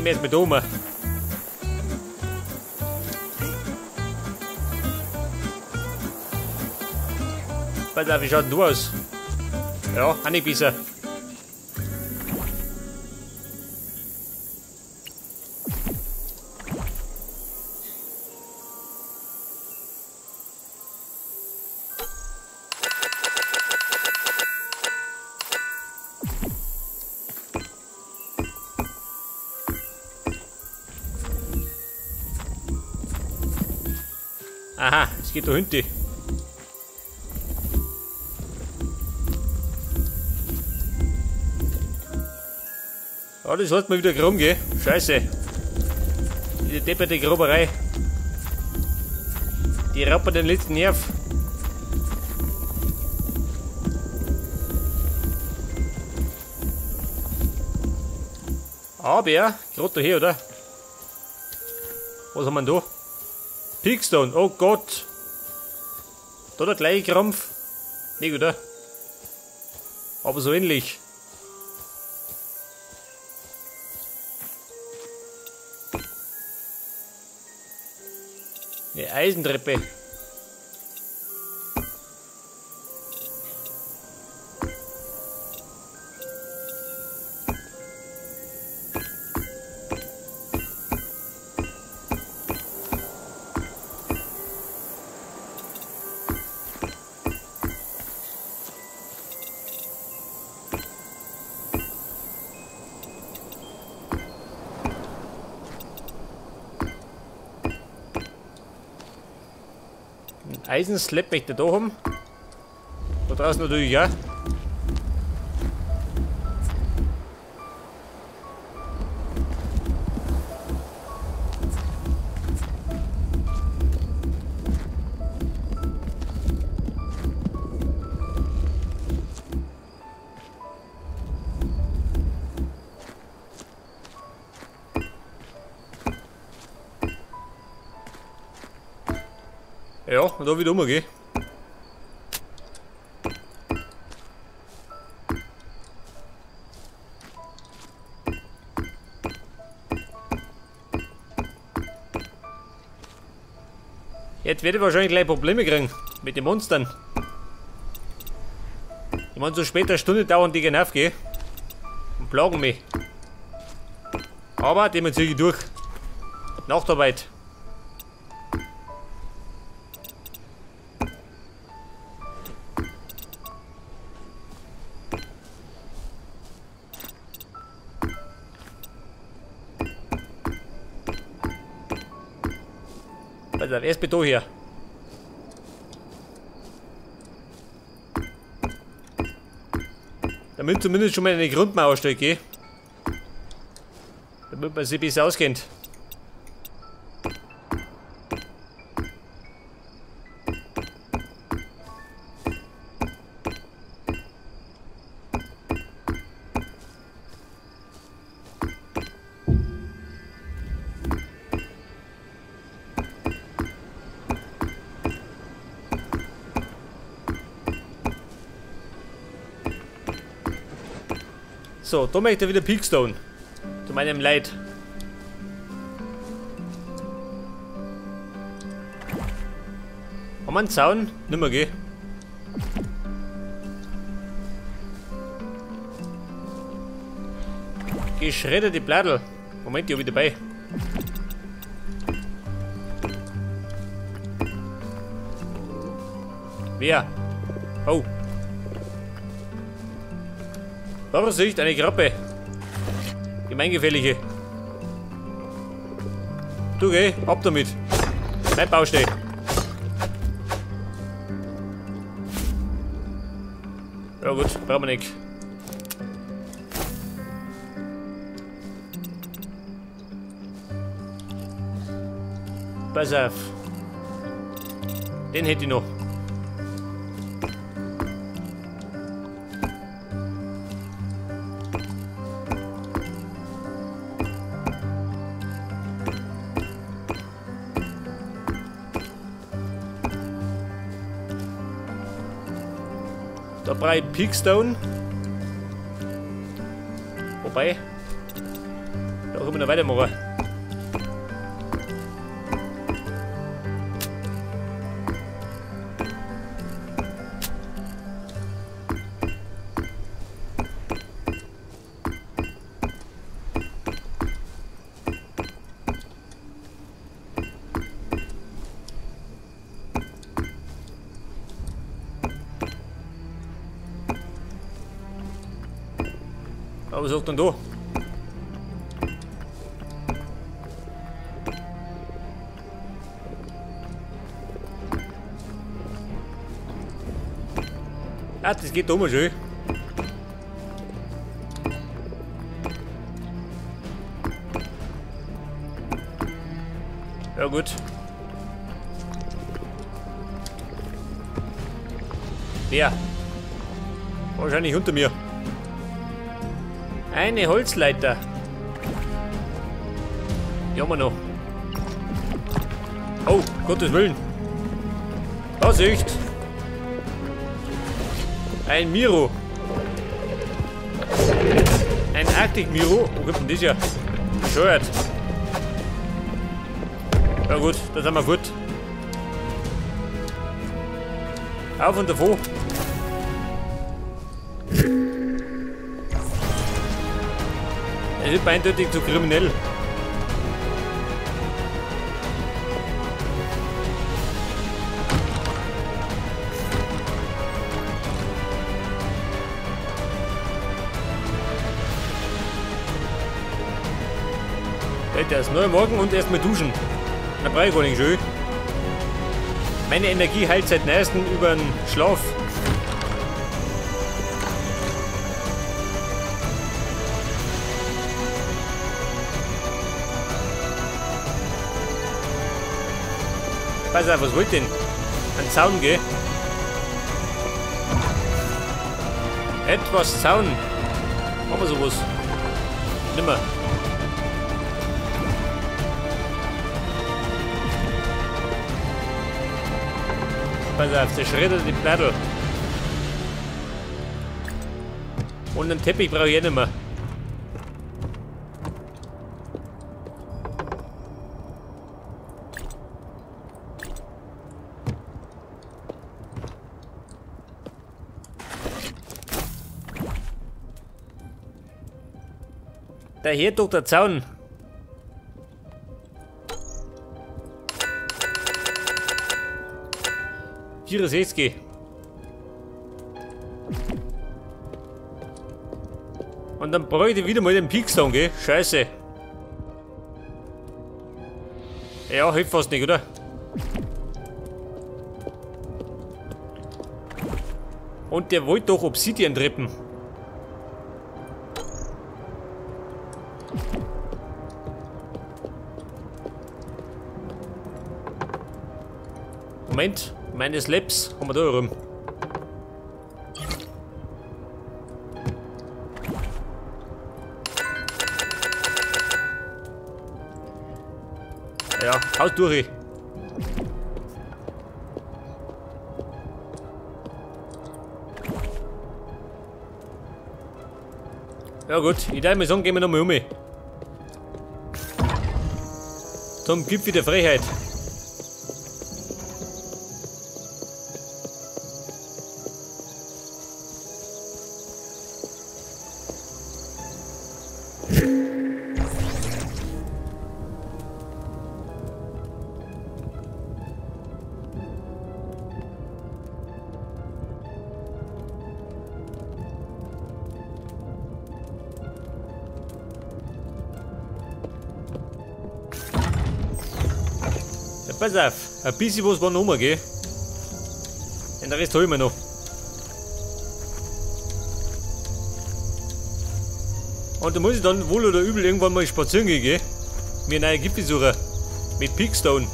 Gehen wir jetzt mit oben. Pass auf, wie schaut denn du aus? Ja, auch nicht besser. Aha, es geht da hinten. Ja, das hat mal wieder krumm, gell? Scheiße. Diese depperte Groberei. Die raubt mir den letzten Nerv. Aber, gerade da hier, oder? Was haben wir denn da? Peakstone, oh Gott. Da der gleiche Krampf. Nicht, oder? Aber so ähnlich. Eine Eisentreppe. Eisenslab möchte ich da haben. Da draußen natürlich, ja. Ja, und da wieder umgehen. Jetzt werde ich wahrscheinlich gleich Probleme kriegen mit den Monstern. Ich meine, so später Stunde dauern die genau gehen und plagen mich. Aber den ziehe ich durch. Nachtarbeit. Pass auf, erst Beton hier. Damit zumindest schon mal eine Grundmauer steht, gell? Damit man sich besser auskennt. So, da möchte ich wieder Peakstone. Zu meinem Leid. Haben wir einen Zaun? Nimmer, geh. Geschredderte Bladel. Moment, ich hab ich dabei. Wer? Oh. Vorsicht, eine Krabbe. Gemeingefährliche. Du geh, ab damit. Mein Baustell. Ja gut, brauchen wir nicht. Pass auf. Den hätte ich noch. Da brauche ich Peakstone. Wobei. Da können wir noch weitermachen. Aber was sagt denn da? Ah, das geht da mal schön. Ja gut. Wer? Wahrscheinlich unter mir. Eine Holzleiter. Die haben wir noch. Oh, Gottes Willen. Vorsicht. Ein Miro. Ein Arctic Miro. Wo gibt denn das ja? Bescheuert. Ja gut, da sind wir gut. Auf und davon. Er ist eindeutig zu kriminell. Der ist neu morgen und erstmal duschen. Da brauche ich gar nicht schön. Meine Energie heilt seit neuestem über den Schlaf. Pass auf, was wollt denn? Ein Zaun, gell? Etwas Zaun. Machen wir sowas. Nimmer. Pass auf, zerschreddert die Plattel. Und einen Teppich brauche ich nicht mehr. Daher durch der Zaun. Vierersätzke. Und dann bräuchte ich wieder mal den Peakstone, gell? Scheiße. Ja, hilft fast nicht, oder? Und der wollte doch Obsidian treppen. Moment, meine Slabs haben wir da rum. Ja, haut durch. Ja gut, ich darf mal sagen, gehen wir nochmal um. Zum Gipfel der Freiheit. Pass auf, ein bisschen was war noch mal, gell? Den Rest holen wir noch. Und da muss ich dann wohl oder übel irgendwann mal spazieren gehen, gell? Mir eine neue Gipfel suchen. Mit Peakstone.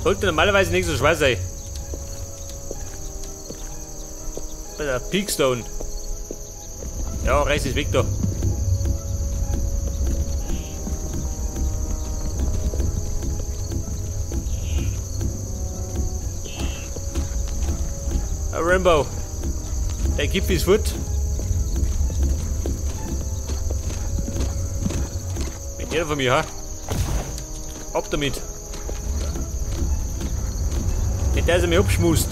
Sollte normalerweise nicht so schwer sein. Pass auf, Peakstone. Ja, reiß es weg da. Rainbow. Der Gipfel ist gut. Jeder von mir, ha? Ab damit. Nicht, dass er mich abschmust.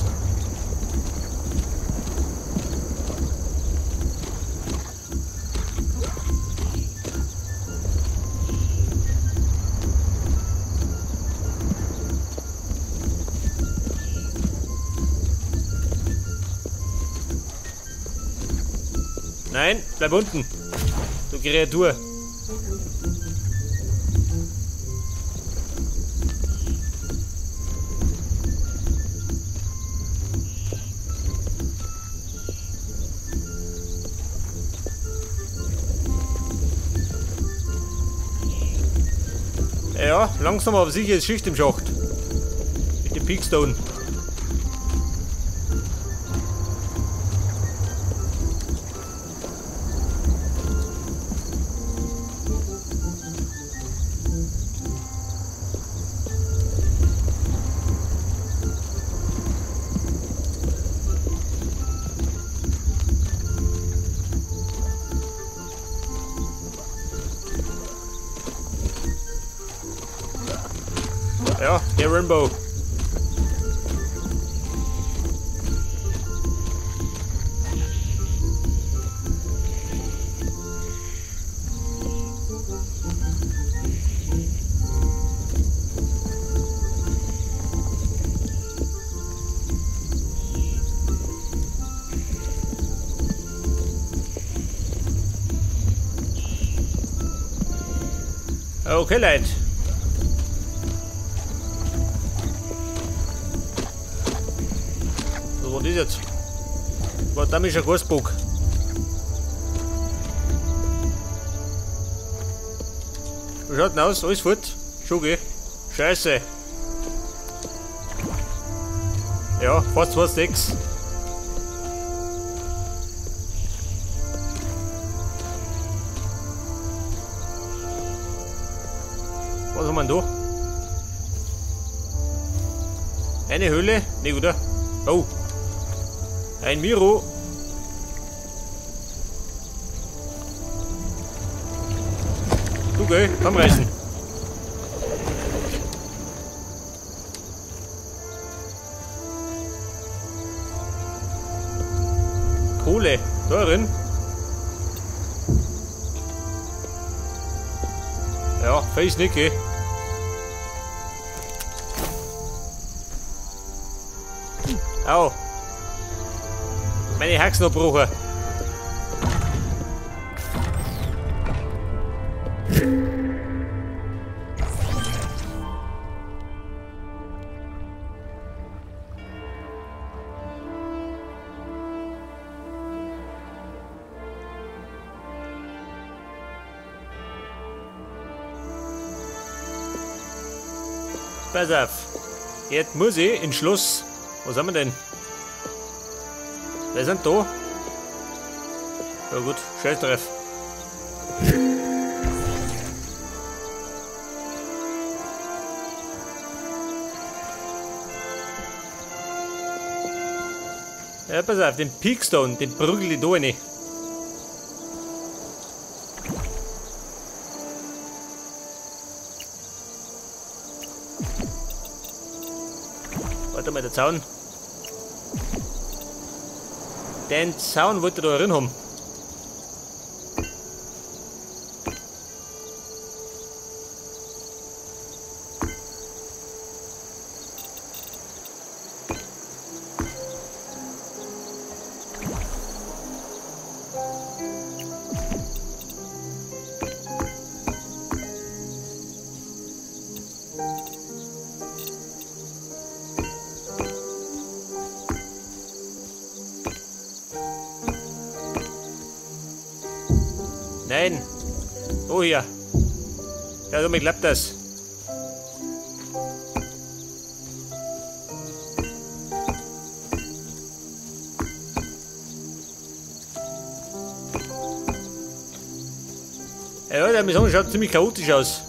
Nein, bleib unten. Du Kreatur. Ja, langsam aber sicher ist Schicht im Schacht. Mit dem Peakstone. Ja, der Rainbow. Okay, Leute. Was ist jetzt? War da ist ein Gasbock. Was schaut denn aus? Alles fort? Schon geh. Scheiße. Ja, fast 2 Stacks. Was haben wir denn da? Eine Höhle? Ne, oder? Oh. Ein Miro. Du geh, komm reißen. Kohle, da drin. Ja, face nicht, geh. Au. Meine Haxen abbruchen. Pass auf. Jetzt muss ich ins Schloss. Was haben wir denn? Wer sind da? Ja gut, scheiß drauf. Ja, pass auf, den Peakstone, den prügel ich da rein. Warte mal, der Zaun. Den Zaun wollte ich da drin haben. Nein. Oh hier. Ja, damit klappt das. Ja, der Mission schaut ziemlich chaotisch aus.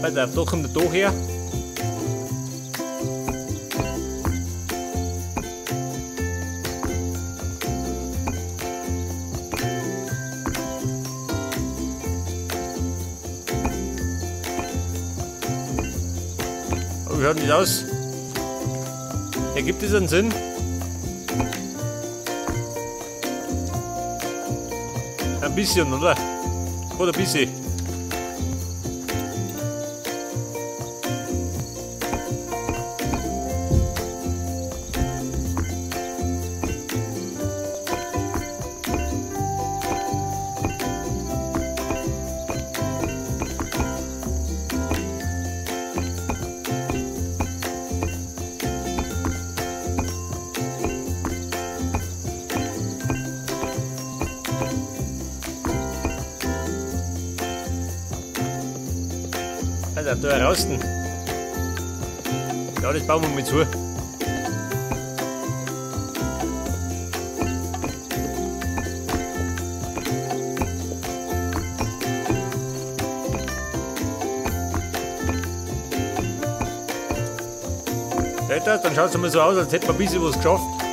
Alter, da kommt der Doch her. Oh, wie schaut denn das aus? Ergibt das einen Sinn? Ein bisschen, oder? Oder ein bisschen. Alter, da draußen. Ja, das bauen wir mit zu. Alter, dann schaut es mal so aus, als hätte man ein bisschen was geschafft.